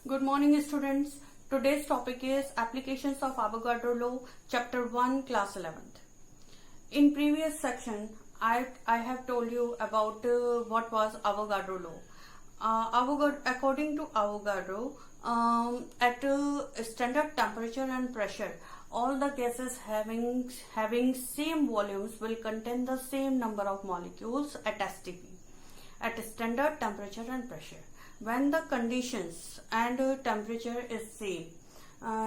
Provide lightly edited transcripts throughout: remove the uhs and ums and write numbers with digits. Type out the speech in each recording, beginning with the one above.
Good morning, students. Today's topic is Applications of Avogadro Law, Chapter 1, Class 11th. In previous section, I have told you about what was Avogadro Law. According to Avogadro, at standard temperature and pressure, all the gases having same volumes will contain the same number of molecules at STP, at standard temperature and pressure. When the conditions and temperature is same,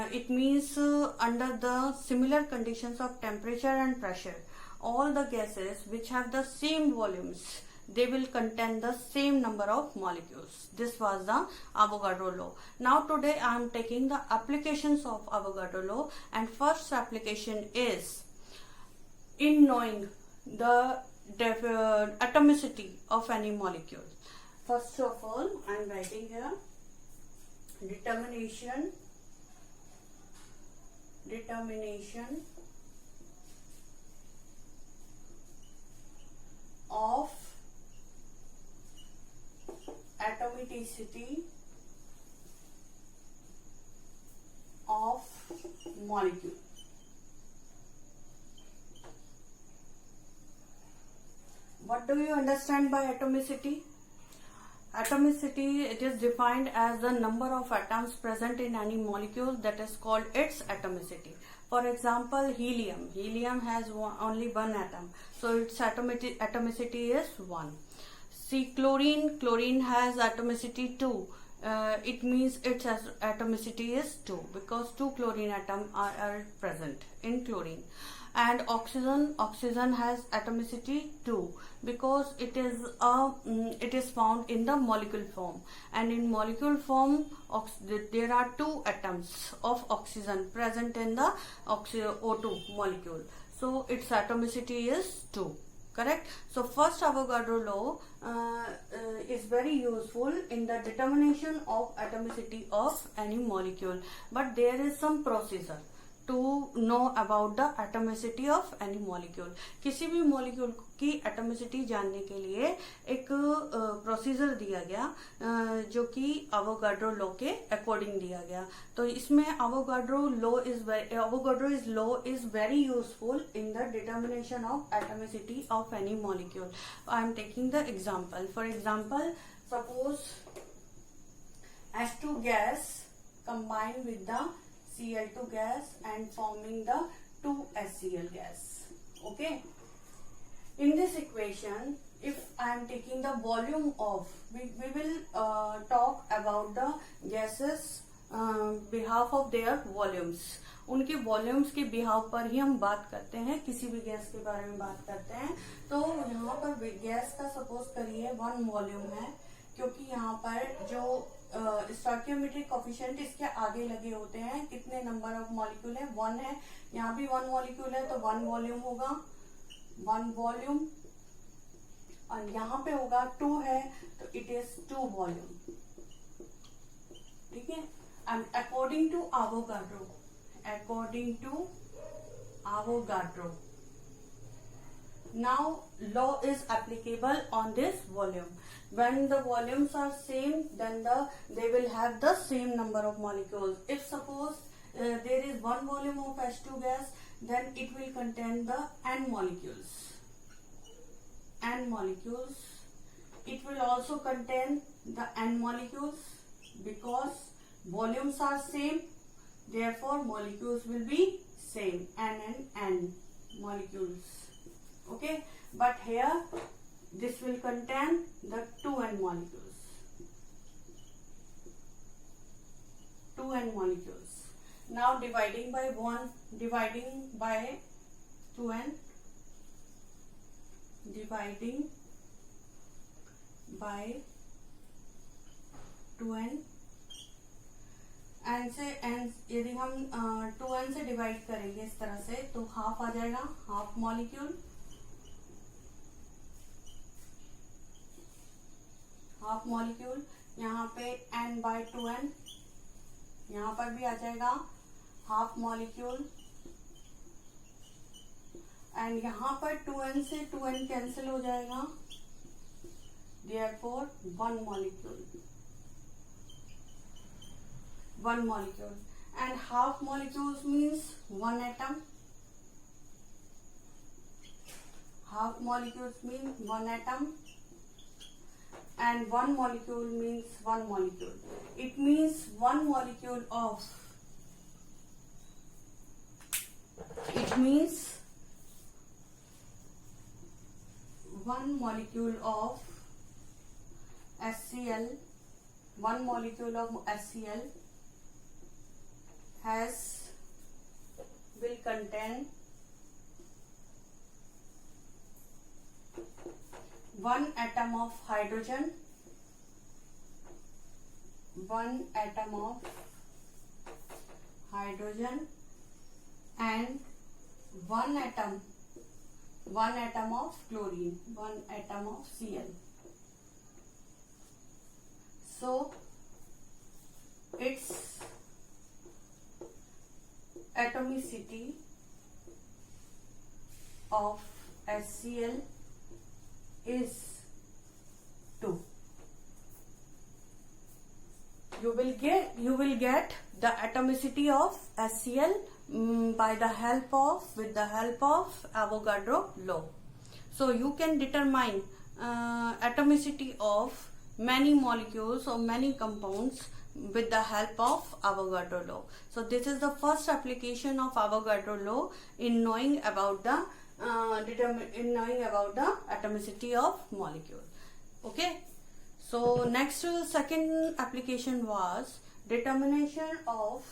it means under the similar conditions of temperature and pressure, all the gases which have the same volumes, they will contain the same number of molecules. This was the Avogadro law. Now today I am taking the applications of Avogadro law, and first application is in knowing the atomicity of any molecule. First of all, I am writing here determination of atomicity of molecule. What do you understand by atomicity? Atomicity, it is defined as the number of atoms present in any molecule, that is called its atomicity. For example, helium. Helium has only one atom, so its atomicity is 1. See, chlorine. Chlorine has atomicity 2. It means its atomicity is 2 because 2 chlorine atoms are present in chlorine. And oxygen has atomicity 2 because it is found in the molecule form, and in molecule form there are 2 atoms of oxygen present in the O2 molecule, so its atomicity is 2. Correct? So first Avogadro law is very useful in the determination of atomicity of any molecule, but there is some procedure to know about the atomicity of any molecule. किसी भी molecule की atomicity जानने के लिए एक procedure दिया गया जो कि Avogadro law के according दिया गया. तो इसमें Avogadro law is very useful in the determination of atomicity of any molecule. I am taking the example. For example, suppose H2 gas combined with the Cl2 gas and forming the 2HCl gas. Okay. In this equation, if I am taking the volume of, we will talk about the gases behalf of their volumes. उनके volumes के बिहाव पर ही हम बात करते हैं, किसी भी गैस के बारे में बात करते हैं. तो यहाँ पर गैस का सपोज करिए 1 वॉल्यूम है, क्योंकि यहाँ पर जो स्टोइकियोमेट्रिक कोफिशिएंट इसके आगे लगे होते हैं. कितने नंबर ऑफ मॉलिक्यूल है? 1 है. यहाँ भी 1 मॉलिक्यूल है तो 1 वॉल्यूम होगा, 1 वॉल्यूम. और यहाँ पे होगा 2 है तो इट इज 2 वॉल्यूम. ठीक है. And according to Avogadro, now law is applicable on this volume. When the volumes are same, then they will have the same number of molecules. If suppose there is 1 volume of H2 gas, then it will contain the n molecules. It will also contain the n molecules because volumes are same, therefore molecules will be same, n molecules. Okay, but here this will contain the 2n molecules. 2n molecules. Now dividing by 2n, dividing by 2n, N से N, यदि हम 2n से divide करेंगे इस तरह से तो half आ जाएगा, हाफ मॉलिक्यूल. यहाँ पे n by 2n, यहाँ पर भी आ जाएगा हाफ मॉलिक्यूल. एंड यहाँ पर 2n से 2n कैंसिल हो जाएगा, therefore 1 molecule. one molecule, and half molecules means one atom. Half molecules mean one atom, and one molecule means one molecule. It means one molecule of, it means one molecule of HCl, one molecule of HCl will contain one atom of hydrogen, one atom of hydrogen, and one atom of chlorine, one atom of Cl. So its atomicity of HCl is 2. You will get the atomicity of HCl with the help of Avogadro law. So you can determine atomicity of many molecules or many compounds with the help of Avogadro law. So this is the first application of Avogadro law in knowing about the atomicity of molecule. Okay. So next, second application was determination of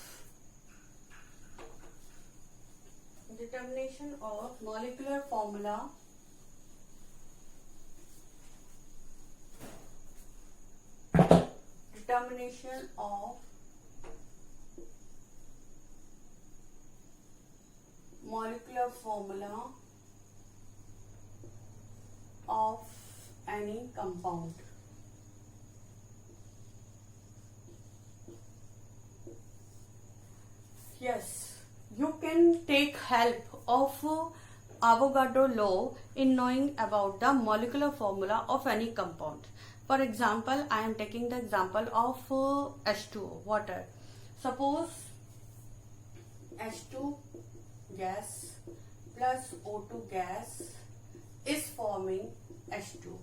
molecular formula of any compound. Yes, you can take help of Avogadro law in knowing about the molecular formula of any compound. For example, I am taking the example of H2O, water. Suppose H2 gas plus O2 gas is forming H2,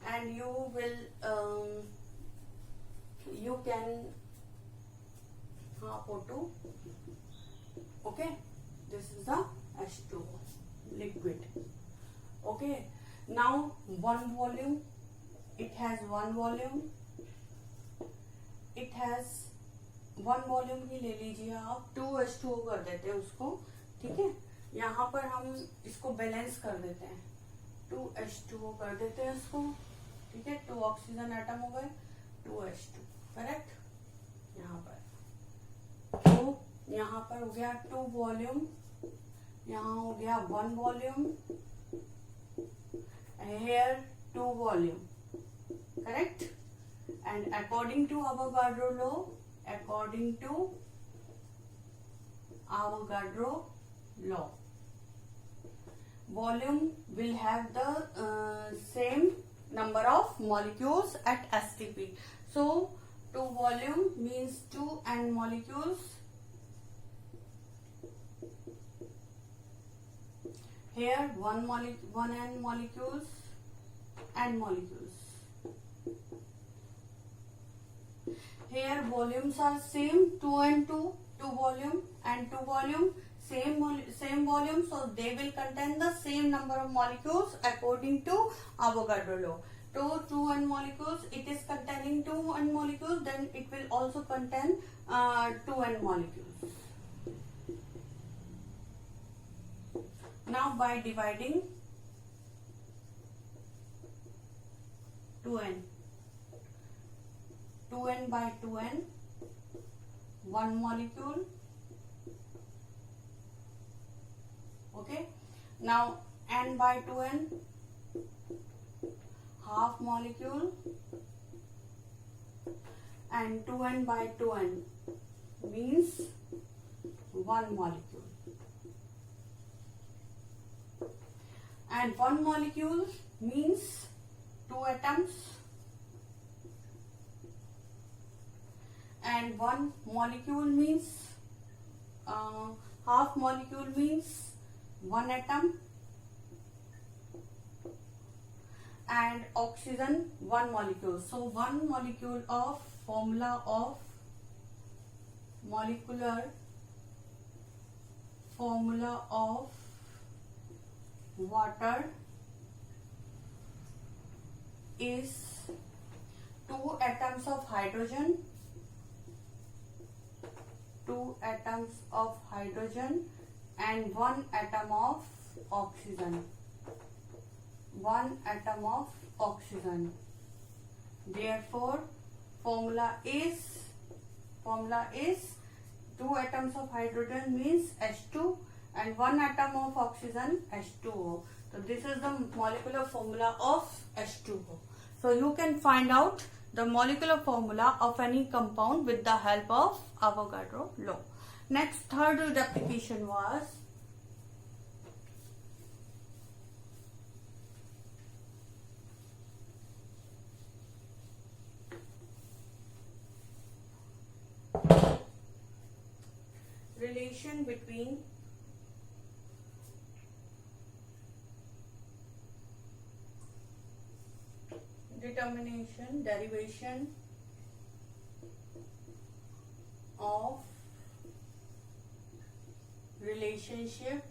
and you can half O2. Okay, this is the H2O liquid. Okay, now one volume, it has one volume ही ले लीजिए आप, 2H2O कर देते हैं उसको. ठीक है, यहाँ पर हम इसको बैलेंस कर देते हैं, 2H2O कर देते हैं इसको. ठीक है, 2 ऑक्सीजन एटम हो गए, 2H2. करेक्ट. यहाँ पर तो यहाँ पर हो गया 2 वॉल्यूम, यहाँ हो गया 1 volume, here 2 volume. Correct. And according to Avogadro law, volume will have the same number of molecules at STP. So 2 volume means 2 N molecules. Here 1 N molecules, N molecules. Here volumes are same, 2 and 2, 2 volume and 2 volume, same volume, so they will contain the same number of molecules according to Avogadro law. So 2 N molecules, it is containing 2 N molecules, then it will also contain 2 N molecules. Now by dividing 2N by 2N, 1 molecule. Okay, now N by 2N, half molecule, and 2N by 2N means 1 molecule. And 1 molecule means 2 atoms, and one molecule means half molecule means one atom, and oxygen one molecule. So one molecule of formula of molecular formula of water is 2 atoms of hydrogen, 2 atoms of hydrogen and 1 atom of oxygen, 1 atom of oxygen. Therefore formula is 2 atoms of hydrogen means H2 and 1 atom of oxygen H2O. So this is the molecular formula of H2O. So you can find out the molecular formula of any compound with the help of Avogadro law. Next, third application was relation between derivation of relationship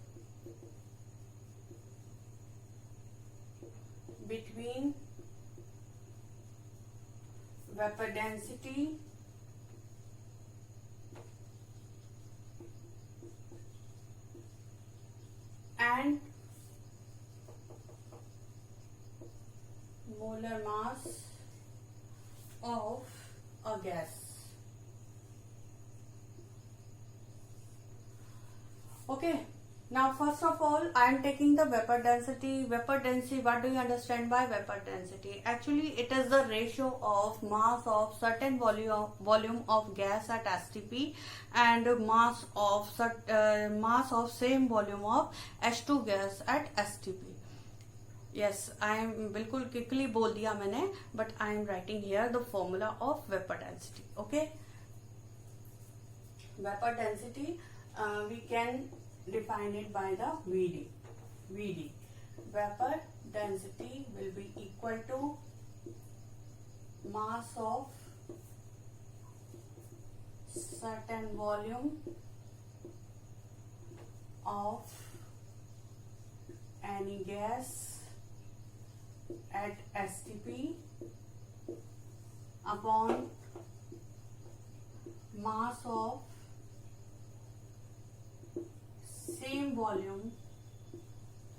between vapor density and molar mass of a gas. Okay, now first of all I am taking the vapor density. Vapor density, what do you understand by vapor density? Actually it is the ratio of mass of certain volume of gas at STP and mass of same volume of H2 gas at STP. Yes, I am बिल्कुल quickly बोल दिया मैंने, but I am writing here the formula of vapor density. Okay, vapor density we can define it by the VD. Vapor density will be equal to mass of certain volume of any gas at STP upon mass of same volume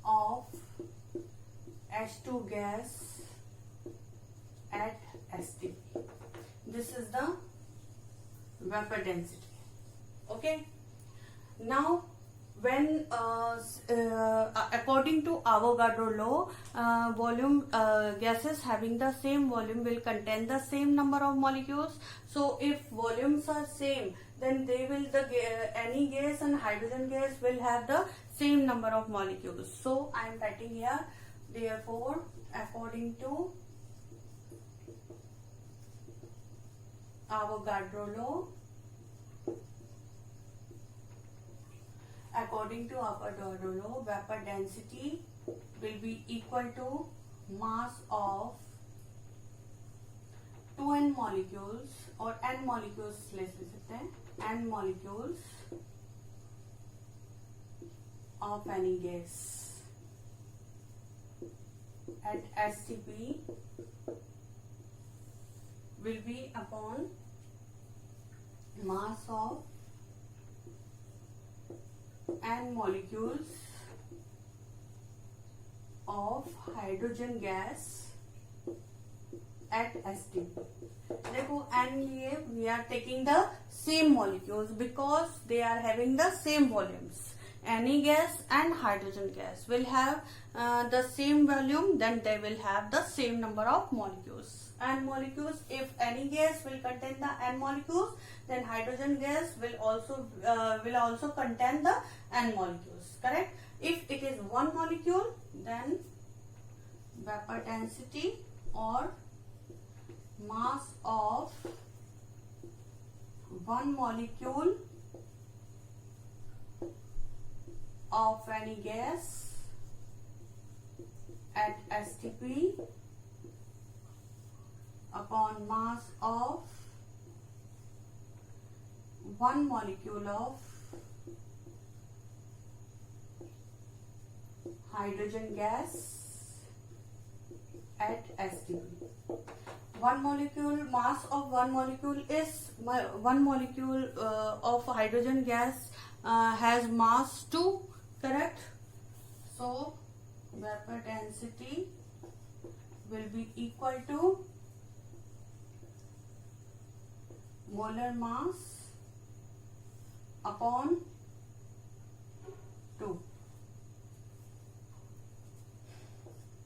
of H2 gas at STP. This is the vapor density. Okay, now when according to Avogadro law, gases having the same volume will contain the same number of molecules. So if volumes are same, then any gas and hydrogen gas will have the same number of molecules. So I am writing here, therefore according to Avogadro law, vapor density will be equal to mass of 2n molecules or n molecules ले सकते हैं, n molecules of any gas at STP will be upon mass of n molecules of hydrogen gas at STP. देखो n लिए we are taking the same molecules because they are having the same volumes. Any gas and hydrogen gas will have the same volume, then they will have the same number of molecules. N molecules, if any gas will contain the n molecules, then hydrogen gas will also contain the n molecules. Correct? If it is one molecule, then vapor density or mass of one molecule of any gas at STP upon mass of one molecule of hydrogen gas at STP. One molecule, mass of one molecule is one molecule of hydrogen gas has mass 2, correct? So vapor density will be equal to molar mass upon 2,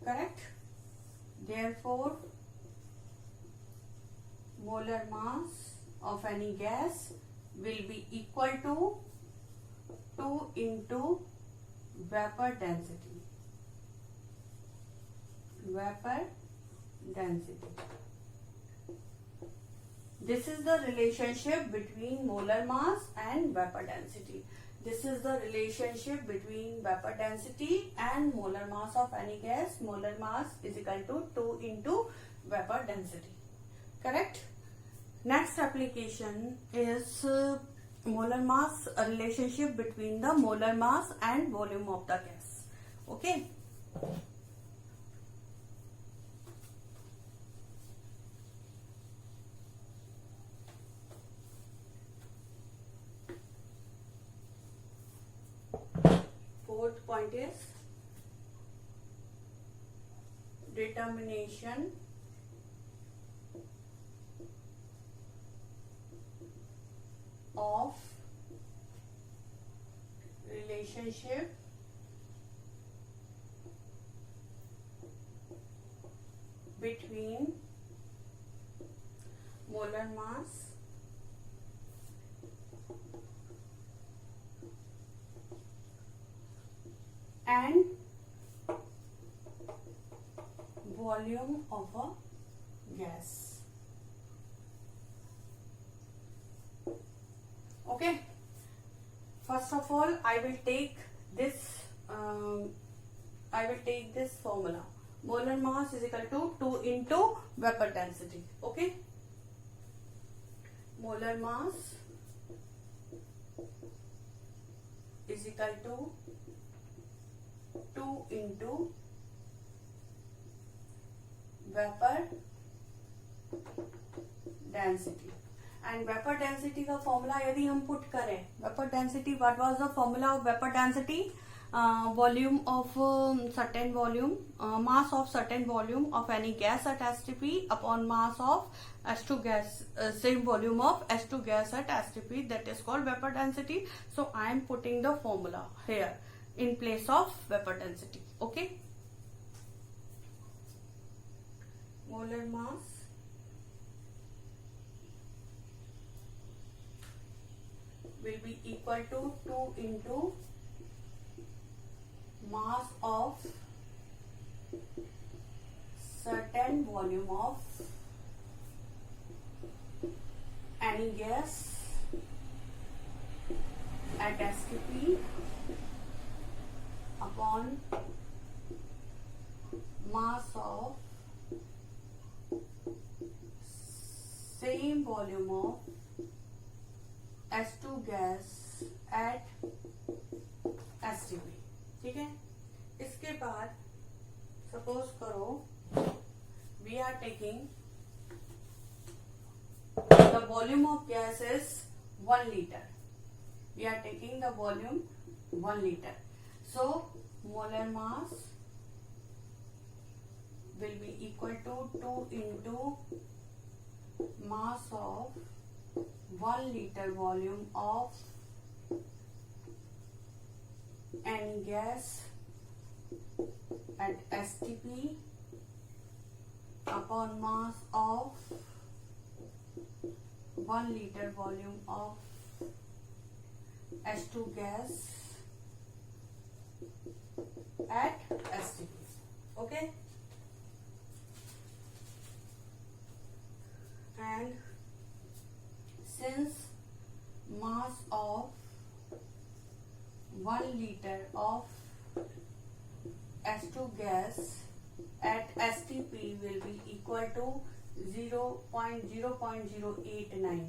correct? Therefore molar mass of any gas will be equal to 2 into vapor density. Vapor density. This is the relationship between molar mass and vapor density. This is the relationship between vapor density and molar mass of any gas. Molar mass is equal to 2 into vapor density. Correct? Next application is molar mass, a relationship between the molar mass and volume of the gas. Okay? Fourth point is determination of relationship between molar mass and volume of a gas. Okay, first of all I will take this formula. Molar mass is equal to 2 into vapor density. Okay, molar mass is equal to 2 into vapor density. And vapor density का formula यदि हम put करें, vapor density, what was the formula of vapor density? Volume of certain volume, mass of certain volume of any gas at STP upon mass of S2 gas, same volume of S2 gas at STP, that is called vapor density. So I am putting the formula here in place of vapor density. Okay, molar mass will be equal to 2 into mass of certain volume of any gas at STP upon mass of same volume of S2 gas at STP. ठीक है, इसके बाद suppose करो we are taking the volume of gas is 1 liter. We are taking the volume 1 liter. So molar mass will be equal to 2 into mass of 1 liter volume of any gas at STP upon mass of 1 liter volume of H2 gas at STP. Okay, and since gas at STP will be equal to 0.089.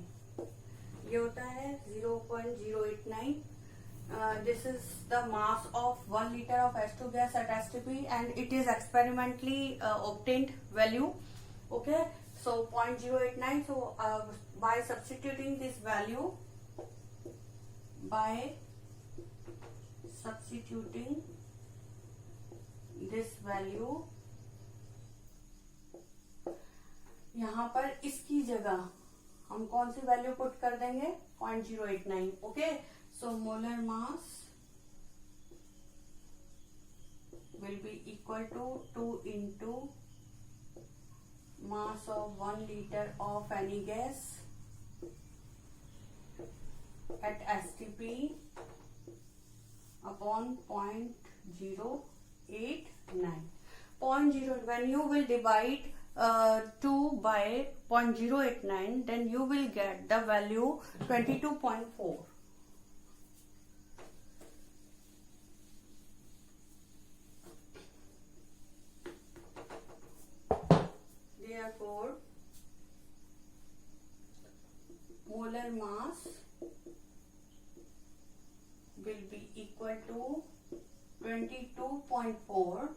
ये होता है 0.089. This is the mass of 1 liter of H2 gas at STP, and it is experimentally obtained value. Okay, so 0.089. So by substituting this value, यहाँ पर इसकी जगह हम कौन सी value put कर देंगे? 0.089. Okay, so molar mass will be equal to 2 into mass of 1 liter of any gas at STP upon 0.089. 0.0, when you will divide 2 by 0.089, then you will get the value 22.4. Therefore, molar mass will be equal to 22.4.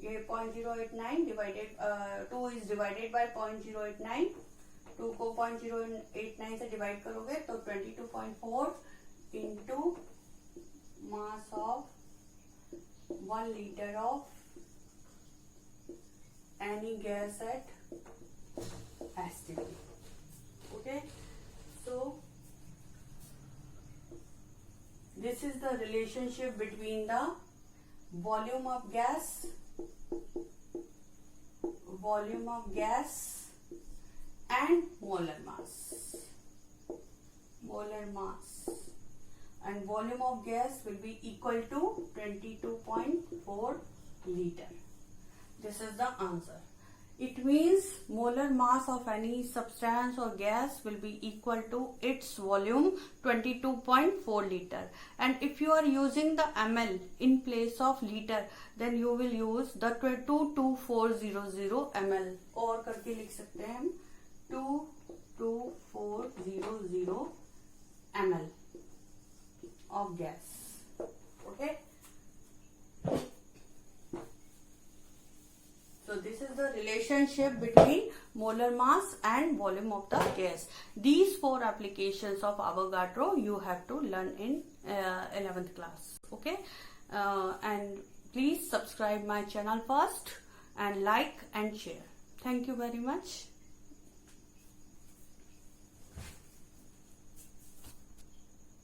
ये 0.089 divided 2 is divided by 0.089. 2 को 0.089 से divide करोगे तो 22.4 into mass of 1 liter of any gas at STP. Okay, so this is the relationship between the volume of gas and molar mass. Molar mass and volume of gas will be equal to 22.4 liter. This is the answer. It means molar mass of any substance or gas will be equal to its volume 22.4 liter. And if you are using the ml in place of liter, then you will use the 22400 ml. और करके लिख सकते हैं हम 22400 ml of gas. Okay. So this is the relationship between molar mass and volume of the gas. These 4 applications of Avogadro you have to learn in 11th class. Okay, and please subscribe my channel first and like and share. Thank you very much.